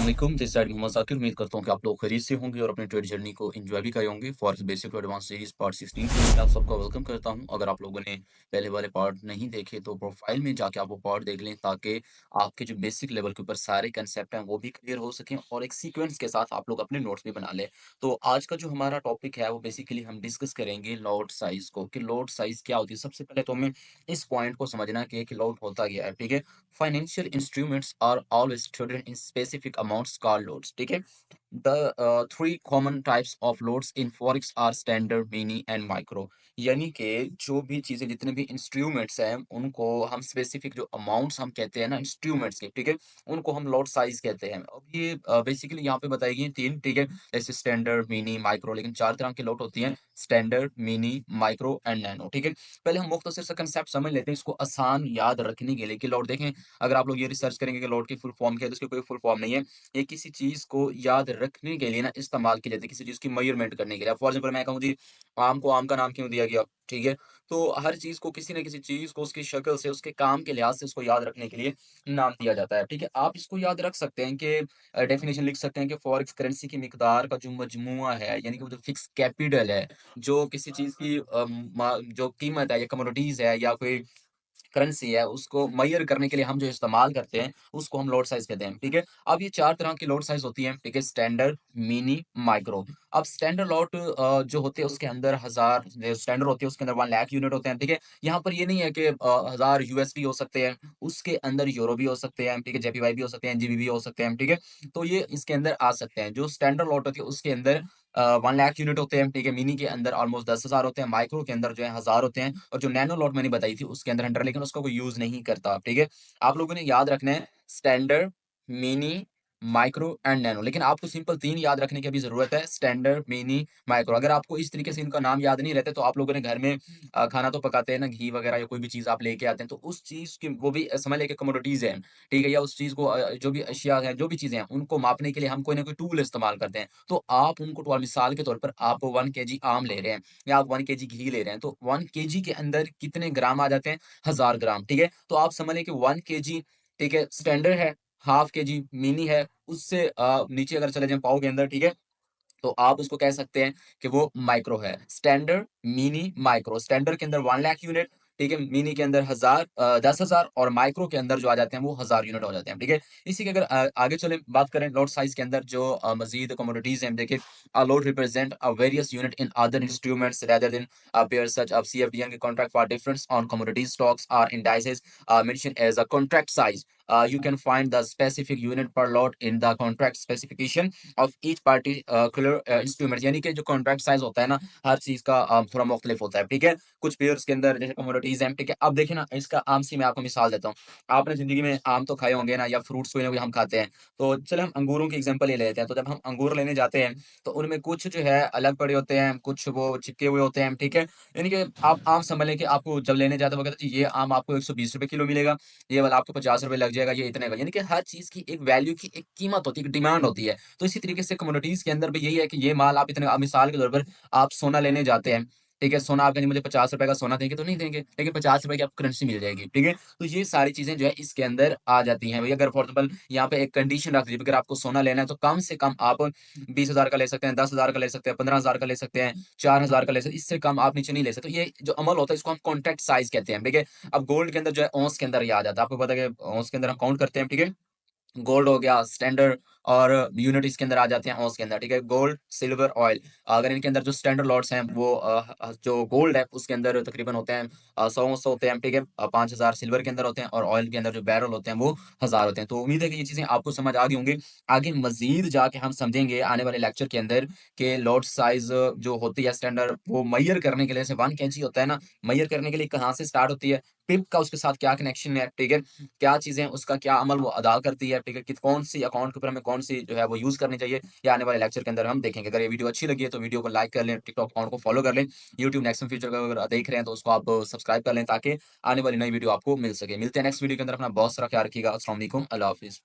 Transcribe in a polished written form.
वालेकुम, this side Mohammad Zakir. उम्मीद करता हूँ कि आप लोग खैरियत से होंगे और अपनी ट्रेड जर्नी को एन्जॉय भी करे होंगे। Forex basic to advance series part 16 पे मैं आप सबका वेलकम करता हूँ। अगर आप लोगों ने पहले वाले पार्ट नहीं देखे तो प्रोफाइल में जाके आप वो पार्ट देख लें ताकि आपके जो बेसिक लेवल के ऊपर सारे कंसेप्ट हैं वो भी क्लियर हो सकें और एक सीक्वेंस के साथ आप लोग अपने नोट्स भी बना लें। तो आज का जो हमारा टॉपिक है वो बेसिकली हम डिस्कस करेंगे लॉट साइज़ को कि लॉट साइज़ क्या होती है। सबसे पहले तो हमें इस पॉइंट को समझना कि लॉट होता क्या है, ठीक है? Financial instruments are always traded in specific amounts called lots. ठीक है? The three common types of lots in forex are standard, mini and micro. यानी कि जो भी चीजें जितने भी इंस्ट्रूमेंट्स हैं उनको हम स्पेसिफिक जो अमाउंट्स हम कहते हैं ना इंस्ट्रूमेंट्स के, ठीक है, उनको हम लॉट साइज कहते हैं। अब ये बेसिकली यहाँ पे बताई गई हैं तीन, ठीक है, जैसे स्टैंडर्ड, मिनी, माइक्रो, लेकिन चार तरह की लॉट होती हैं, standard, mini, micro and nano. ठीक है, पहले हम मुख्तसर सा कंसेप्ट समझ लेते हैं इसको आसान याद रखने के लिए कि लॉट देखें। अगर आप लोग ये रिसर्च करेंगे कि लॉट की फुल फॉर्म क्या है तो इसकी कोई फुल फॉर्म नहीं है। ये किसी चीज को याद रखने के लिए ना इस्तेमाल की जाती है, किसी चीज की मेजरमेंट करने के लिए। फॉर एग्जाम्पल मैं कहूँ जी, आम को आम का नाम क्यों दिया गया, ठीक है, तो हर चीज को किसी न किसी चीज को उसकी शक्ल से उसके काम के लिहाज से उसको याद रखने के लिए नाम दिया जाता है। ठीक है, आप इसको याद रख सकते हैं कि डेफिनेशन लिख सकते हैं कि फॉरेक्स करेंसी की मिकदार का जो मजमुआ है, यानी कि वो जो फिक्स कैपिटल है, जो किसी चीज की जो कीमत है या कमोडिटीज है या कोई करेंसी है, उसको मेज़र करने के लिए हम जो इस्तेमाल करते हैं, उसको हम लॉट साइज़ कहते हैं, ठीक है? अब ये 4 तरह की लॉट साइज़ होती हैं, ठीक है? Standard, mini, micro. अब स्टैंडर्ड लॉट जो होते हैं उसके अंदर 1000 जो स्टैंडर्ड होती है उसके अंदर 1 लाख यूनिट होते हैं, ठीक है? यहाँ पर ये नहीं है कि 1000 यूएसडी हो सकते हैं, उसके अंदर यूरो भी हो सकते हैं, ठीक है? जेपीवाई भी हो सकते हैं, एनजीबी भी हो सकते हैं, ठीक है? तो ये इसके अंदर आ सकते हैं। जो स्टैंडर्ड लॉट होती है उसके अंदर 1 लाख यूनिट होते हैं, ठीक है? मिनी के अंदर ऑलमोस्ट 10,000 होते हैं, माइक्रो के अंदर जो है 1000 होते हैं और जो नैनो लॉट मैंने बताई थी उसके अंदर 100, लेकिन उसका कोई यूज़ नहीं करता, ठीक है? आप लोगों ने याद रखना है standard, mini, micro and nano, लेकिन आपको सिंपल 3 याद रखने की अभी ज़रूरत है, स्टैंडर्ड, मिनी, माइक्रो। अगर आपको इस तरीके से इनका नाम याद नहीं रहता तो आप लोगों ने घर में खाना तो पकाते हैं ना, घी वगैरह या कोई भी चीज़ आप लेके आते हैं, तो उस चीज़ की वो भी समझ लें कि कमोडिटीज़ हैं, ठीक है? या उस चीज़ को जो भी अशिया हैं, जो भी चीज़ें हैं, उनको मापने के लिए हम कोई ना कोई टूल इस्तेमाल करते हैं। तो आप उनको मिसाल के तौर पर आप 1 केजी आम ले रहे हैं या आप 1 केजी घी ले रहे हैं, तो 1 केजी के अंदर कितने ग्राम आ जाते हैं? 1000 ग्राम, ठीक है? तो आप समझ लें कि 1 केजी, ठीक है, स्टैंडर्ड है, हाफ केजी मिनी है, उससे नीचे अगर चले जाएँ पाव के अंदर, ठीक है? तो आप उसको कह सकते हैं कि वो माइक्रो है। Standard, mini, micro. स्टैंडर्ड के अंदर 1 लाख यूनिट, ठीक है? मिनी के अंदर 10,000 और माइक्रो के अंदर जो आ जाते हैं वो 1000 यूनिट हो जाते हैं, ठीक है? इसी के अगर आगे चलें बात करें लॉट साइज़ के अंदर जो मज़ीद कमोडिटीज़ हैं, देखिए lot represent various unit in other instruments rather than pairs such of CFD and contract for difference on commodities stocks or indices mention as a contract size. You can find the specific unit per lot in the contract specification of each particular instrument, यानी कि जो contract size होता है ना हर चीज का थोड़ा मुख्तलिफ होता है, ठीक है? कुछ पेयर्स के अंदर जैसे कमोडिटीज हैं, ठीक है? अब देखिए ना, इसका आम सी मैं आपको मिसाल देता हूँ। आपने जिंदगी में आम तो खाए होंगे ना, या फ्रूट्स कोई ना कोई हम खाते हैं। तो चले हम अंगूरों की एग्जांपल ले लेते हैं। तो जब हम अंगूर लेने जाते हैं तो उनमें कुछ जो है अलग पड़े होते हैं, कुछ वो चिपके हुए होते हैं, ठीक है? यानी कि आप आम समझ लें कि आपको जब लेने जाते हो कहते हैं ये आम आपको 120 रुपए किलो मिलेगा, ये वाला आपको 50 रुपए लग जाएगा, ये इतने का। यानी कि हर चीज की एक वैल्यू की एक कीमत होती है, एक डिमांड होती है। तो इसी तरीके से कमोडिटीज़ के अंदर भी यही है कि ये माल आप इतने, आप मिसाल के तौर पर आप सोना लेने जाते हैं, ठीक है? सोना आप कहेंगे मुझे ₹50 का सोना देंगे तो नहीं देंगे, लेकिन ₹50 की आपको करेंसी मिल जाएगी, ठीक है? तो ये सारी चीज़ें जो है इसके अंदर आ जाती हैं। भई अगर फॉर एग्ज़ाम्पल यहाँ पे एक कंडीशन रख दी, अगर आपको सोना लेना है तो कम से कम आप 20,000 का ले सकते हैं, 10,000 का ले सकते हैं, 15,000 का ले सकते हैं, 4,000 का ले सकते हैं, इससे कम आप नीचे नहीं ले सकते। तो ये जो अमल होता है इसको हम कॉन्ट्रैक्ट साइज़ कहते हैं, ठीक है? अब गोल्ड के अंदर जो है औंस के अंदर ये आ जाता है। आपको पता है कि औंस के अंदर हम काउंट करते हैं, ठीक है? गोल्ड हो गया, स्टैंडर्ड और यूनिट इसके अंदर आ जाते हैं औंस के अंदर, ठीक है? Gold, silver, oil. अगर इनके अंदर जो स्टैंडर्ड लॉट्स हैं वो जो गोल्ड है उसके अंदर तकरीबन होते हैं 100 होते हैं, ठीक है? 5,000 सिल्वर के अंदर होते हैं और ऑयल के अंदर जो बैरल होते हैं वो 1000 होते हैं। तो उम्मीद है कि ये चीज़ें आपको समझ आ गई होंगी। आगे मज़ीद जाके हम समझेंगे आने वाले लेक्चर के अंदर कि लॉट साइज़ जो होती है स्टैंडर्ड वो मेज़र करने के लिए, जैसे 1 केजी होता है ना, मेज़र करने के लिए कहाँ से स्टार्ट होती है? पिप का उसके साथ क्या कनेक्शन है, ठीक है? क्या चीज़ें उसका क्या अमल वो अदा करती है, ठीक है? कौन-सी अकाउंट के ऊपर हमें कौन-सी जो है वो यूज़ करनी चाहिए, ये आने वाले लेक्चर के अंदर हम देखेंगे। अगर ये वीडियो अच्छी लगी है तो वीडियो को लाइक कर लें, टिकटॉक अकाउंट को फॉलो कर लें, यूट्यूब नेक्स्ट इन फ्यूचर का अगर देख रहे हैं तो उसको आप सब्सक्राइब कर लें ताकि आने वाली नई वीडियो आपको मिल सके। मिलते हैं नेक्स्ट वीडियो के अंदर, अपना बहुत सारा ख्याल रखिएगा। अस्सलाम वालेकुम, अल्लाह हाफ़िज़।